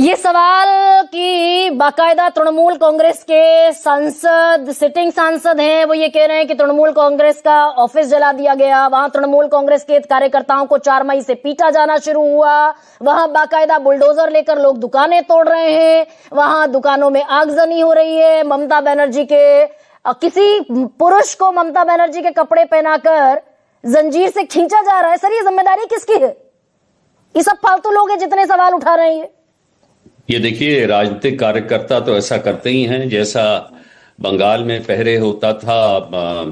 ये सवाल कि बाकायदा तृणमूल कांग्रेस के सांसद, सिटिंग सांसद हैं, वो ये कह रहे हैं कि तृणमूल कांग्रेस का ऑफिस जला दिया गया, वहां तृणमूल कांग्रेस के कार्यकर्ताओं को 4 मई से पीटा जाना शुरू हुआ, वहां बाकायदा बुलडोजर लेकर लोग दुकानें तोड़ रहे हैं, वहां दुकानों में आगजनी हो रही है, ममता बनर्जी के किसी पुरुष को ममता बनर्जी के कपड़े पहनाकर जंजीर से खींचा जा रहा है। सर, ये जिम्मेदारी किसकी है? ये सब फालतू लोग हैं जितने सवाल उठा रहे हैं। ये देखिए, राजनीतिक कार्यकर्ता तो ऐसा करते ही हैं। जैसा बंगाल में पहले होता था,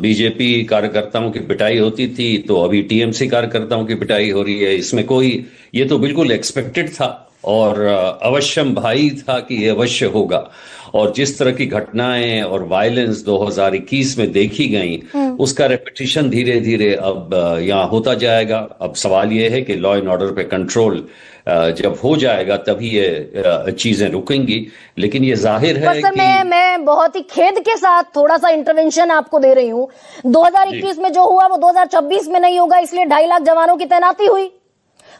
बीजेपी कार्यकर्ताओं की पिटाई होती थी, तो अभी टीएमसी कार्यकर्ताओं की पिटाई हो रही है। इसमें कोई, ये तो बिल्कुल एक्सपेक्टेड था और अवश्यम भाई था कि ये अवश्य होगा। और जिस तरह की घटनाएं और वायलेंस 2021 में देखी गई, उसका रेपिटेशन धीरे धीरे अब यहाँ होता जाएगा। अब सवाल ये है कि लॉ एंड ऑर्डर पे कंट्रोल जब हो जाएगा तभी ये चीजें रुकेंगी। लेकिन ये जाहिर है कि मैं बहुत ही खेद के साथ थोड़ा सा इंटरवेंशन आपको दे रही हूँ। 2021 में जो हुआ वो 2026 में नहीं होगा, इसलिए 2.5 लाख जवानों की तैनाती हुई।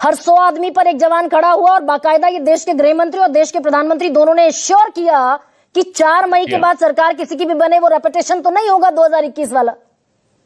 हर 100 आदमी पर एक जवान खड़ा हुआ और बाकायदा ये देश के गृह मंत्री और देश के प्रधानमंत्री दोनों ने श्योर किया कि 4 मई के बाद सरकार किसी की भी बने, वो रेपिटेशन तो नहीं होगा 2021 वाला।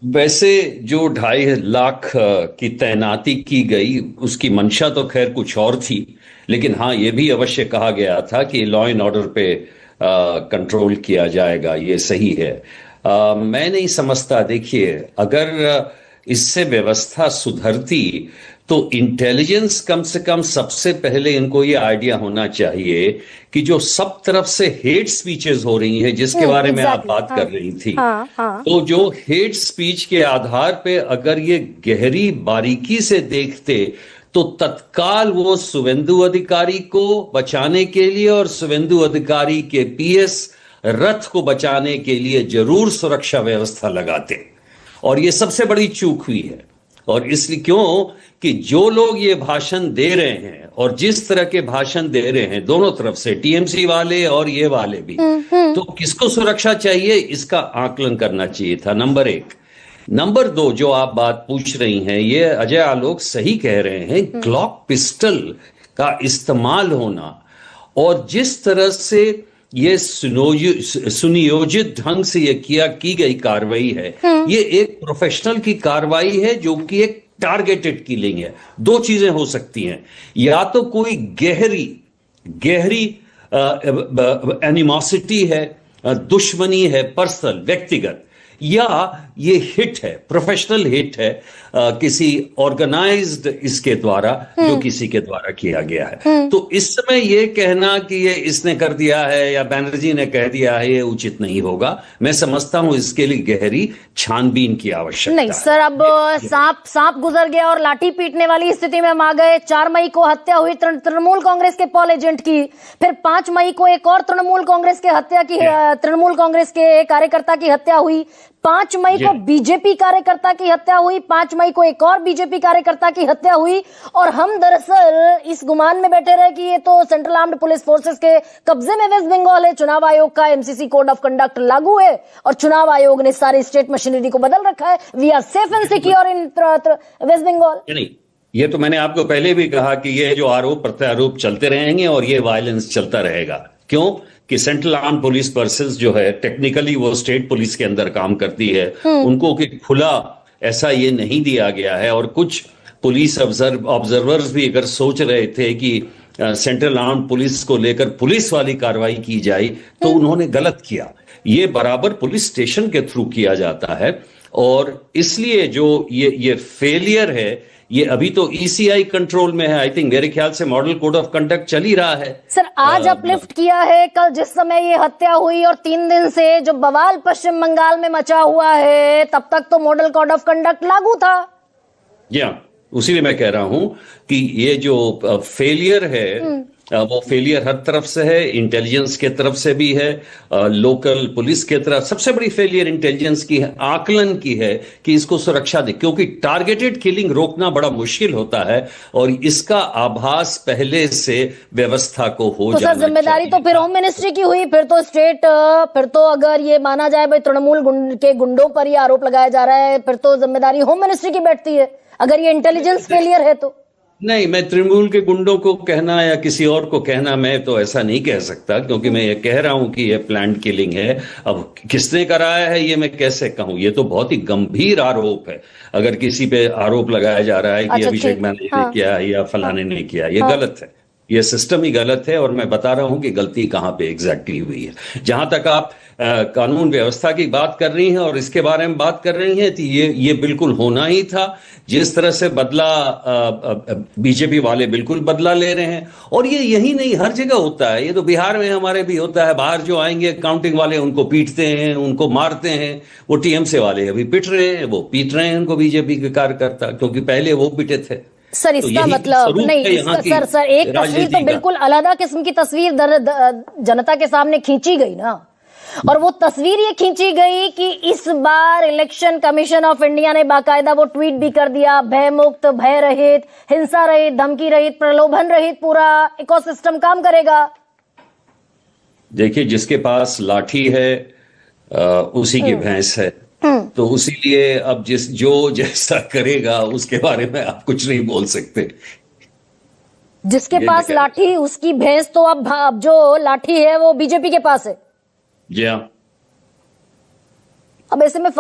वैसे जो 2.5 लाख की तैनाती की गई, उसकी मंशा तो खैर कुछ और थी, लेकिन हाँ, ये भी अवश्य कहा गया था कि लॉ एंड ऑर्डर पे कंट्रोल किया जाएगा। ये सही है। मैं नहीं समझता, देखिए, अगर इससे व्यवस्था सुधरती तो इंटेलिजेंस कम से कम सबसे पहले इनको ये आइडिया होना चाहिए कि जो सब तरफ से हेट स्पीचेस हो रही हैं, जिसके बारे में आप बात कर रही थी, तो जो हेट स्पीच के आधार पे अगर ये गहरी बारीकी से देखते तो तत्काल वो शुभेंदु अधिकारी को बचाने के लिए और शुभेंदु अधिकारी के पीएस रथ को बचाने के लिए जरूर सुरक्षा व्यवस्था लगाते। और ये सबसे बड़ी चूक हुई है। और इसलिए क्यों कि जो लोग ये भाषण दे रहे हैं और जिस तरह के भाषण दे रहे हैं दोनों तरफ से, टीएमसी वाले और ये वाले भी, तो किसको सुरक्षा चाहिए, इसका आकलन करना चाहिए था, नंबर 1। नंबर 2, जो आप बात पूछ रही हैं, ये अजय आलोक सही कह रहे हैं। ग्लॉक पिस्टल का इस्तेमाल होना और जिस तरह से ये सुनियोजित ढंग से ये की गई कार्रवाई है, ये एक प्रोफेशनल की कार्रवाई है जो कि एक टारगेटेड किलिंग है। 2 चीजें हो सकती हैं, या तो कोई गहरी एनिमोसिटी है, दुश्मनी है, पर्सनल, व्यक्तिगत, या ये हिट है, प्रोफेशनल हिट है, किसी ऑर्गेनाइज्ड इसके द्वारा, जो किसी के द्वारा किया गया है। तो इस समय ये कहना कि ये इसने कर दिया है या बैनर्जी ने कह दिया है, ये उचित नहीं होगा। मैं समझता हूं इसके लिए गहरी छानबीन की आवश्यकता नहीं सर, अब सांप गुजर गया और लाठी पीटने वाली स्थिति में हम आ गए। 4 मई को हत्या हुई तृणमूल कांग्रेस के पॉल एजेंट की, फिर 5 मई को एक और तृणमूल कांग्रेस के तृणमूल कांग्रेस के कार्यकर्ता की हत्या हुई, 5 मई को बीजेपी कार्यकर्ता की हत्या हुई, 5 मई को एक और बीजेपी कार्यकर्ता की हत्या हुई। और हम दरअसल इस गुमान में बैठे रहे कि ये तो सेंट्रल आर्म्ड पुलिस फोर्सेस के कब्जे में वेस्ट बंगाल है, चुनाव आयोग का एमसीसी कोड ऑफ कंडक्ट लागू है और चुनाव आयोग ने सारी स्टेट मशीनरी को बदल रखा है। We are safe and secure in West Bengal. नहीं, ये तो मैंने आपको पहले भी कहा कि ये जो आरोप प्रत्यारोप चलते रहेंगे और ये वायलेंस चलता रहेगा। क्यों कि सेंट्रल आर्म पुलिस पर्सन्स जो है, टेक्निकली वो स्टेट पुलिस के अंदर काम करती है, उनको कि खुला ऐसा ये नहीं दिया गया है। और कुछ पुलिस ऑब्जर्वर्स भी अगर सोच रहे थे कि सेंट्रल आर्म पुलिस को लेकर पुलिस वाली कार्रवाई की जाए, तो उन्होंने गलत किया। ये बराबर पुलिस स्टेशन के थ्रू किया जाता है और इसलिए जो ये फेलियर है, ये अभी तो ईसीआई कंट्रोल में है। आई थिंक, मेरे ख्याल से मॉडल कोड ऑफ कंडक्ट चल ही रहा है। सर, आज अपलिफ्ट किया है, कल जिस समय ये हत्या हुई और 3 दिन से जो बवाल पश्चिम बंगाल में मचा हुआ है, तब तक तो मॉडल कोड ऑफ कंडक्ट लागू था। जी हाँ, उसी लिए मैं कह रहा हूं कि ये जो फेलियर है, वो फेलियर हर तरफ से है, इंटेलिजेंस के तरफ से भी है, लोकल पुलिस के तरफ। सबसे बड़ी फेलियर इंटेलिजेंस की है, आकलन की है कि इसको सुरक्षा दे, क्योंकि टारगेटेड किलिंग रोकना बड़ा मुश्किल होता है और इसका आभास पहले से व्यवस्था को हो जाना चाहिए। जिम्मेदारी तो फिर होम मिनिस्ट्री की हुई, फिर तो अगर ये माना जाए भाई तृणमूल के गुंडों पर ये आरोप लगाया जा रहा है, फिर तो जिम्मेदारी होम मिनिस्ट्री की बैठती है, अगर ये इंटेलिजेंस फेलियर है तो। नहीं, मैं तृणमूल के गुंडों को कहना या किसी और को कहना, मैं तो ऐसा नहीं कह सकता, क्योंकि मैं ये कह रहा हूं कि ये प्लान्ड किलिंग है। अब किसने कराया है ये मैं कैसे कहूं? ये तो बहुत ही गंभीर आरोप है। अगर किसी पे आरोप लगाया जा रहा है कि अच्छा, अभिषेक ठीक। बैनर्जी ने हाँ, किया या फलाने ने किया, ये हाँ। गलत है। ये सिस्टम ही गलत है, और मैं बता रहा हूं कि गलती कहां पे एग्जैक्टली हुई है। जहां तक आप कानून व्यवस्था की बात कर रही हैं और इसके बारे में बात कर रही हैं, तो ये बिल्कुल होना ही था। जिस तरह से बदला बीजेपी वाले बिल्कुल बदला ले रहे हैं, और ये यही नहीं, हर जगह होता है। ये तो बिहार में हमारे भी होता है। बाहर जो आएंगे काउंटिंग वाले, उनको पीटते हैं, उनको मारते हैं। वो टीएमसी वाले अभी पिट रहे हैं, वो पीट रहे हैं उनको बीजेपी के कार्यकर्ता, क्योंकि पहले वो पिटे थे। सर, तो इसका यही मतलब स्वरूप नहीं, है यहाँ की सर एक तस्वीर राजनीति तो का। बिल्कुल अलग किस्म की तस्वीर जनता के सामने खींची गई ना। और वो तस्वीर ये खींची गई कि इस बार इलेक्शन कमीशन ऑफ इंडिया ने बाकायदा वो ट्वीट भी कर दिया, भय मुक्त, भय रहित, हिंसा रहित, धमकी रहित, प्रलोभन रहित पूरा इकोसिस्टम काम करेगा। देखिए, जिसके पास लाठी है उसी की भैंस है। तो उसीलिए अब जो जैसा करेगा उसके बारे में आप कुछ नहीं बोल सकते। जिसके ये पास मैं कह लाठी उसकी भैंस, तो अब जो लाठी है वो बीजेपी के पास है। जी हाँ। अब ऐसे में फर्क